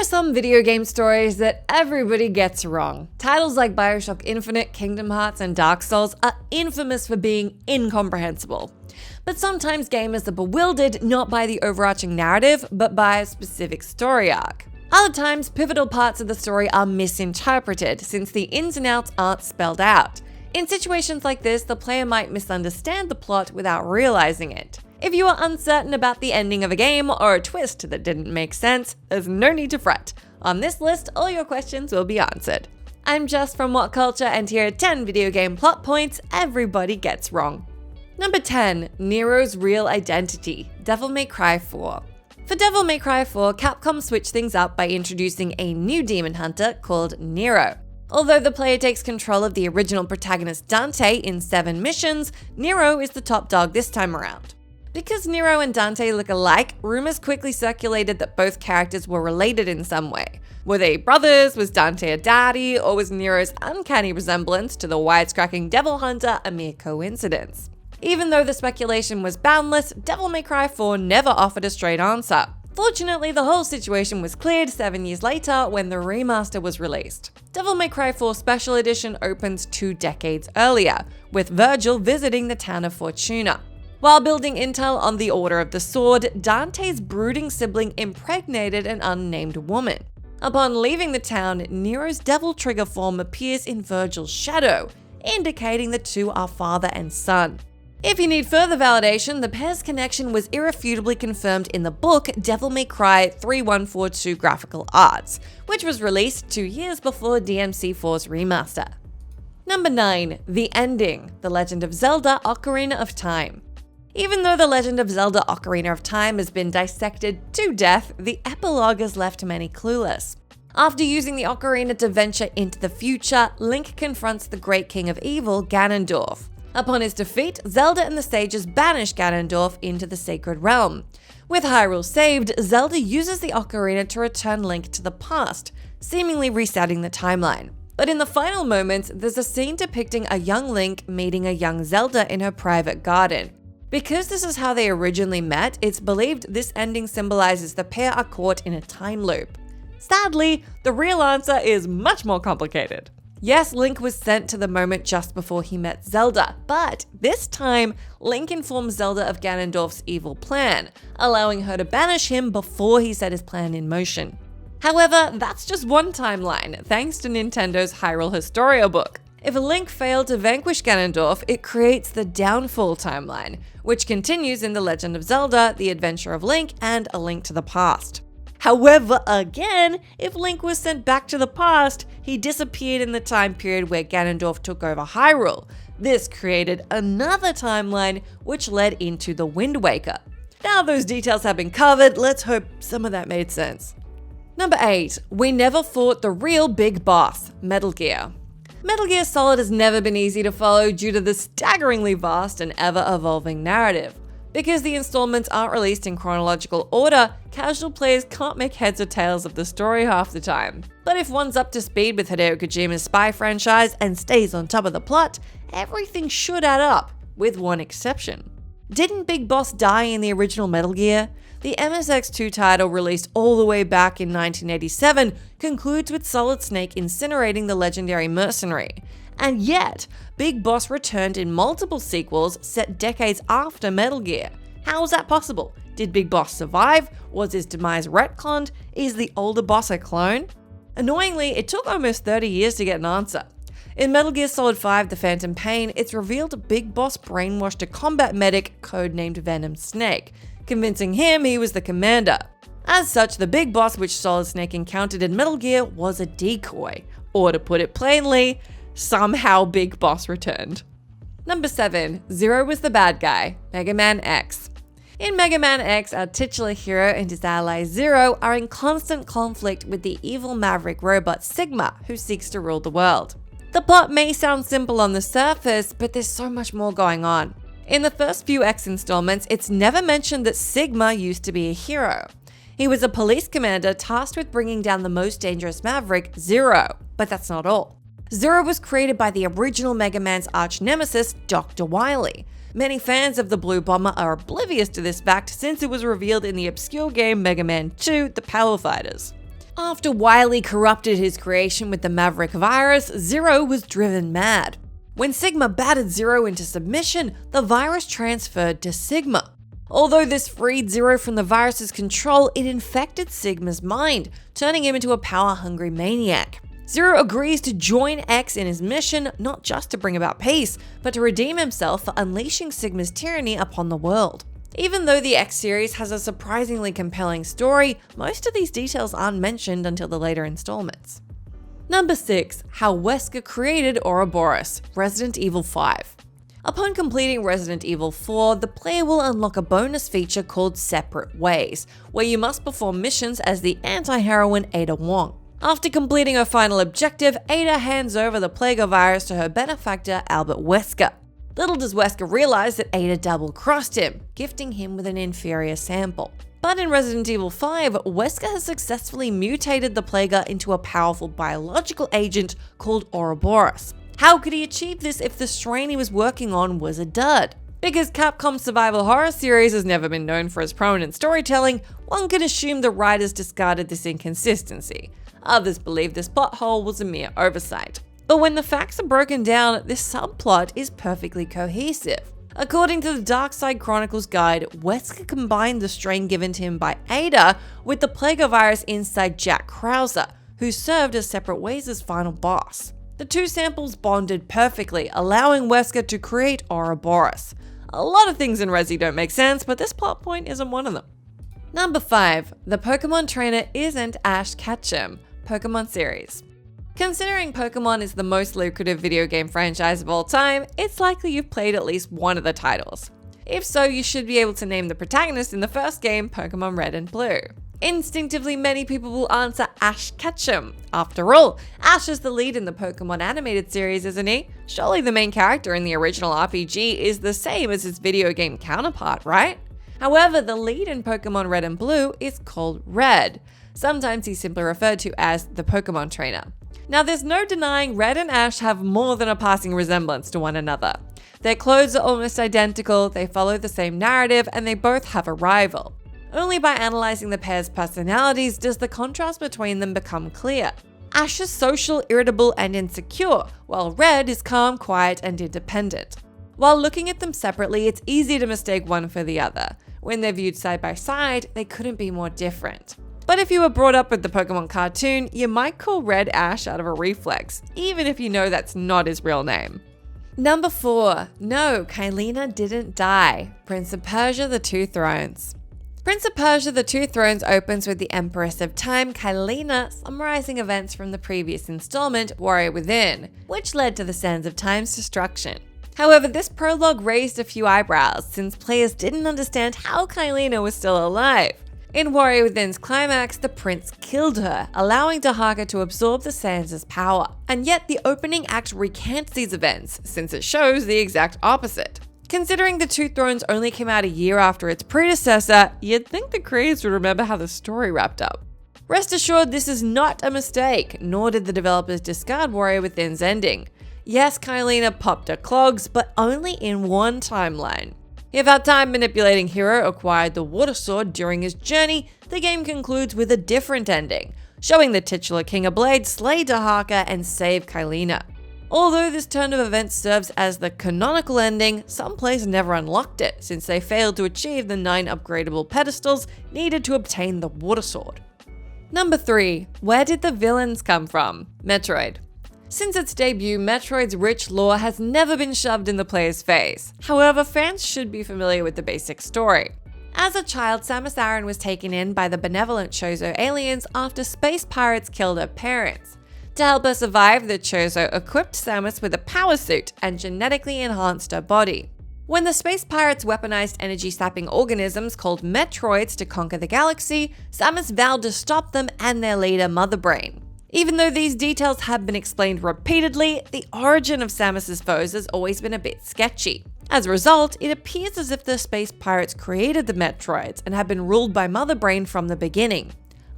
some video game stories that everybody gets wrong. Titles like BioShock Infinite, Kingdom Hearts, and Dark Souls are infamous for being incomprehensible. But sometimes gamers are bewildered not by the overarching narrative, but by a specific story arc. Other times, pivotal parts of the story are misinterpreted since the ins and outs aren't spelled out. In situations like this, the player might misunderstand the plot without realizing it. If you are uncertain about the ending of a game or a twist that didn't make sense, there's no need to fret. On this list, all your questions will be answered. I'm Jess from WhatCulture, and here are 10 video game plot points everybody gets wrong. Number 10. NERO'S real identity, Devil May Cry 4. For Devil May Cry 4, Capcom switched things up by introducing a new demon hunter called Nero. Although the player takes control of the original protagonist Dante in 7 missions, Nero is the top dog this time around. Because Nero and Dante look alike, rumors quickly circulated that both characters were related in some way. Were they brothers, was Dante a daddy, or was Nero's uncanny resemblance to the wisecracking devil hunter a mere coincidence? Even though the speculation was boundless, Devil May Cry 4 never offered a straight answer. Fortunately, the whole situation was cleared 7 years later when the remaster was released. Devil May Cry 4 Special Edition opens 2 decades earlier, with Virgil visiting the town of Fortuna. While building intel on the Order of the Sword, Dante's brooding sibling impregnated an unnamed woman. Upon leaving the town, Nero's devil trigger form appears in Virgil's shadow, indicating the two are father and son. If you need further validation, the pair's connection was irrefutably confirmed in the book Devil May Cry 3142 Graphical Arts, which was released 2 years before DMC4's remaster. Number 9. The Ending, The Legend of Zelda: Ocarina of Time. Even though The Legend of Zelda: Ocarina of Time has been dissected to death, the epilogue has left many clueless. After using the ocarina to venture into the future, Link confronts the Great King of Evil, Ganondorf. Upon his defeat, Zelda and the sages banish Ganondorf into the Sacred Realm. With Hyrule saved, Zelda uses the ocarina to return Link to the past, seemingly resetting the timeline. But in the final moments, there's a scene depicting a young Link meeting a young Zelda in her private garden. Because this is how they originally met, it's believed this ending symbolizes the pair are caught in a time loop. Sadly, the real answer is much more complicated. Yes, Link was sent to the moment just before he met Zelda, but this time, Link informs Zelda of Ganondorf's evil plan, allowing her to banish him before he set his plan in motion. However, that's just one timeline, thanks to Nintendo's Hyrule Historia book. If Link failed to vanquish Ganondorf, it creates the Downfall timeline, which continues in The Legend of Zelda: The Adventure of Link and A Link to the Past. However, again, if Link was sent back to the past, he disappeared in the time period where Ganondorf took over Hyrule. This created another timeline, which led into The Wind Waker. Now those details have been covered, let's hope some of that made sense. Number 8. We never fought the real big boss, Metal Gear. Metal Gear Solid has never been easy to follow due to the staggeringly vast and ever-evolving narrative. Because the installments aren't released in chronological order, casual players can't make heads or tails of the story half the time. But if one's up to speed with Hideo Kojima's Spy franchise and stays on top of the plot, everything should add up, with one exception. Didn't Big Boss die in the original Metal Gear? The MSX2 title, released all the way back in 1987, concludes with Solid Snake incinerating the legendary mercenary. And yet, Big Boss returned in multiple sequels set decades after Metal Gear. How was that possible? Did Big Boss survive? Was his demise retconned? Is the older boss a clone? Annoyingly, it took almost 30 years to get an answer. In Metal Gear Solid 5: The Phantom Pain, it's revealed Big Boss brainwashed a combat medic codenamed Venom Snake, convincing him he was the commander. As such, the Big Boss which Solid Snake encountered in Metal Gear was a decoy. Or to put it plainly, somehow Big Boss returned. Number 7. Zero was the bad guy, Mega Man X. In Mega Man X, our titular hero and his ally Zero are in constant conflict with the evil maverick robot Sigma, who seeks to rule the world. The plot may sound simple on the surface, but there's so much more going on. In the first few X installments, it's never mentioned that Sigma used to be a hero. He was a police commander tasked with bringing down the most dangerous maverick, Zero, but that's not all. Zero was created by the original Mega Man's arch-nemesis, Dr. Wily. Many fans of the Blue Bomber are oblivious to this fact since it was revealed in the obscure game Mega Man 2: The Power Fighters. After Wily corrupted his creation with the Maverick virus, Zero was driven mad. When Sigma battered Zero into submission, the virus transferred to Sigma. Although this freed Zero from the virus's control, it infected Sigma's mind, turning him into a power-hungry maniac. Zero agrees to join X in his mission, not just to bring about peace, but to redeem himself for unleashing Sigma's tyranny upon the world. Even though the X series has a surprisingly compelling story, most of these details aren't mentioned until the later installments. Number 6. How Wesker created Ouroboros, Resident Evil 5. Upon completing Resident Evil 4, the player will unlock a bonus feature called Separate Ways, where you must perform missions as the anti-heroine Ada Wong. After completing her final objective, Ada hands over the Plague virus to her benefactor Albert Wesker. Little does Wesker realize that Ada double-crossed him, gifting him with an inferior sample. But in Resident Evil 5, Wesker has successfully mutated the Plague into a powerful biological agent called Ouroboros. How could he achieve this if the strain he was working on was a dud? Because Capcom's survival horror series has never been known for its prominent storytelling, one can assume the writers discarded this inconsistency. Others believe this plot hole was a mere oversight. But when the facts are broken down, this subplot is perfectly cohesive. According to the Dark Side Chronicles guide, Wesker combined the strain given to him by Ada with the Plague virus inside Jack Krauser, who served as Separate Ways' final boss. The two samples bonded perfectly, allowing Wesker to create Ouroboros. A lot of things in Resi don't make sense, but this plot point isn't one of them. Number 5. The Pokemon trainer isn't Ash Ketchum, Pokemon series. Considering Pokemon is the most lucrative video game franchise of all time, it's likely you've played at least one of the titles. If so, you should be able to name the protagonist in the first game, Pokemon Red and Blue. Instinctively, many people will answer Ash Ketchum. After all, Ash is the lead in the Pokemon animated series, isn't he? Surely the main character in the original RPG is the same as his video game counterpart, right? However, the lead in Pokemon Red and Blue is called Red. Sometimes he's simply referred to as the Pokemon trainer. Now, there's no denying Red and Ash have more than a passing resemblance to one another. Their clothes are almost identical, they follow the same narrative, and they both have a rival. Only by analysing the pair's personalities does the contrast between them become clear. Ash is social, irritable, and insecure, while Red is calm, quiet, and independent. While looking at them separately, it's easy to mistake one for the other. When they're viewed side by side, they couldn't be more different. But if you were brought up with the Pokemon cartoon, you might call Red Ash out of a reflex, even if you know that's not his real name. Number 4. No, KAILEENA didn't die. Prince of Persia: The Two Thrones. Prince of Persia: The Two Thrones opens with the Empress of Time, KAILEENA, summarizing events from the previous installment, Warrior Within, which led to the Sands of Time's destruction. However, this prologue raised a few eyebrows, since players didn't understand how KAILEENA was still alive. In Warrior Within's climax, the prince killed her, allowing Dahaka to absorb the Sands' power. And yet the opening act recants these events, since it shows the exact opposite. Considering The Two Thrones only came out a year after its predecessor, you'd think the creators would remember how the story wrapped up. Rest assured, this is not a mistake, nor did the developers discard Warrior Within's ending. Yes, KAILEENA popped her clogs, but only in one timeline. If our time-manipulating hero acquired the Water Sword during his journey, the game concludes with a different ending, showing the titular King of Blades slay Dahaka and save KAILEENA. Although this turn of events serves as the canonical ending, some players never unlocked it, since they failed to achieve the 9 upgradable pedestals needed to obtain the Water Sword. Number 3. Where did the villains come from? Metroid. Since its debut, Metroid's rich lore has never been shoved in the player's face. However, fans should be familiar with the basic story. As a child, Samus Aran was taken in by the benevolent Chozo aliens after space pirates killed her parents. To help her survive, the Chozo equipped Samus with a power suit and genetically enhanced her body. When the space pirates weaponized energy-sapping organisms called METROIDs to conquer the galaxy, Samus vowed to stop them and their leader, Mother Brain. Even though these details have been explained repeatedly, the origin of Samus's foes has always been a bit sketchy. As a result, it appears as if the space pirates created the METROIDs and have been ruled by Mother Brain from the beginning.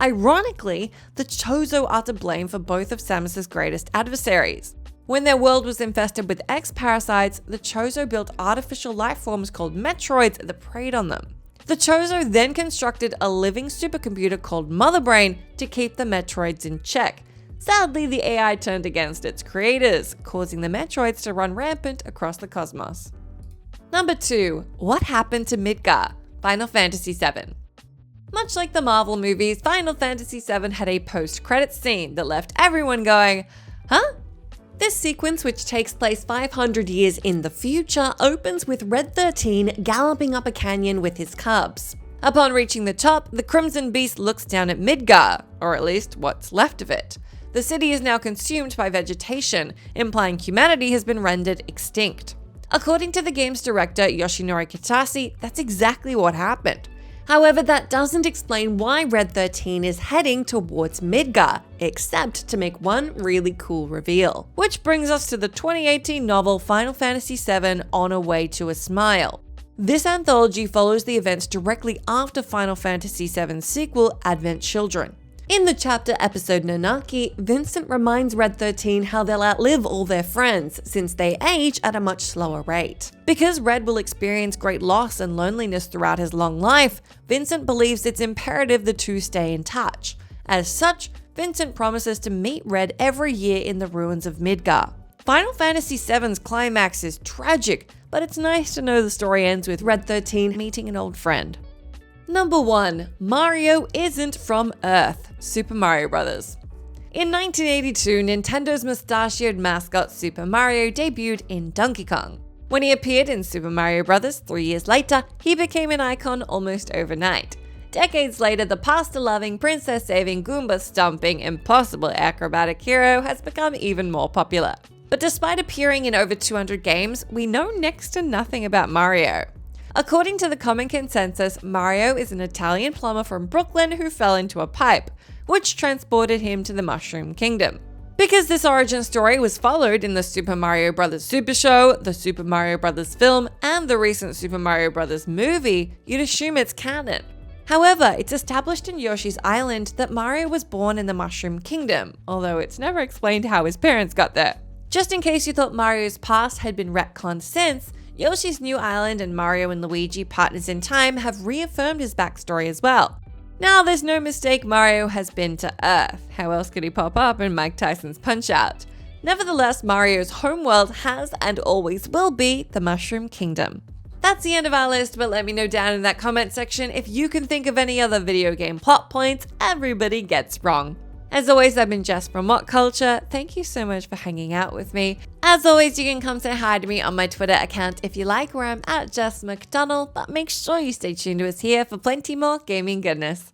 Ironically, the Chozo are to blame for both of Samus's greatest adversaries. When their world was infested with X-parasites, the Chozo built artificial life forms called METROIDs that preyed on them. The Chozo then constructed a living supercomputer called Mother Brain to keep the Metroids in check. Sadly, the AI turned against its creators, causing the Metroids to run rampant across the cosmos. Number 2. What happened to Midgar? Final Fantasy VII. Much like the Marvel movies, Final Fantasy VII had a post-credits scene that left everyone going, huh? This sequence, which takes place 500 years in the future, opens with Red 13 galloping up a canyon with his cubs. Upon reaching the top, the Crimson Beast looks down at Midgar, or at least what's left of it. The city is now consumed by vegetation, implying humanity has been rendered extinct. According to the game's director, Yoshinori Kitase, that's exactly what happened. However, that doesn't explain why Red 13 is heading towards Midgar, except to make one really cool reveal. Which brings us to the 2018 novel Final Fantasy VII On a Way to a Smile. This anthology follows the events directly after Final Fantasy VII's sequel, Advent Children. In the chapter episode Nanaki, Vincent reminds Red 13 how they'll outlive all their friends, since they age at a much slower rate. Because Red will experience great loss and loneliness throughout his long life, Vincent believes it's imperative the two stay in touch. As such, Vincent promises to meet Red every year in the ruins of Midgar. Final Fantasy VII's climax is tragic, but it's nice to know the story ends with Red 13 meeting an old friend. Number 1. Mario isn't from Earth. Super Mario Bros. In 1982, Nintendo's mustachioed mascot Super Mario debuted in Donkey Kong. When he appeared in Super Mario Bros. 3 years later, he became an icon almost overnight. Decades later, the pasta-loving, princess-saving, Goomba-stomping, impossible acrobatic hero has become even more popular. But despite appearing in over 200 games, we know next to nothing about Mario. According to the common consensus, Mario is an Italian plumber from Brooklyn who fell into a pipe, which transported him to the Mushroom Kingdom. Because this origin story was followed in the Super Mario Bros. Super Show, the Super Mario Bros. Film, and the recent Super Mario Bros. Movie, you'd assume it's canon. However, it's established in Yoshi's Island that Mario was born in the Mushroom Kingdom, although it's never explained how his parents got there. Just in case you thought Mario's past had been retconned since, Yoshi's New Island and Mario and Luigi, partners in time, have reaffirmed his backstory as well. Now, there's no mistake Mario has been to Earth. How else could he pop up in Mike Tyson's Punch-Out? Nevertheless, Mario's homeworld has and always will be the Mushroom Kingdom. That's the end of our list, but let me know down in that comment section if you can think of any other video game plot points everybody gets wrong. As always, I've been Jess from WhatCulture. Thank you so much for hanging out with me. As always, you can come say hi to me on my Twitter account if you like, where I'm at Jess McDonald, but make sure you stay tuned to us here for plenty more gaming goodness.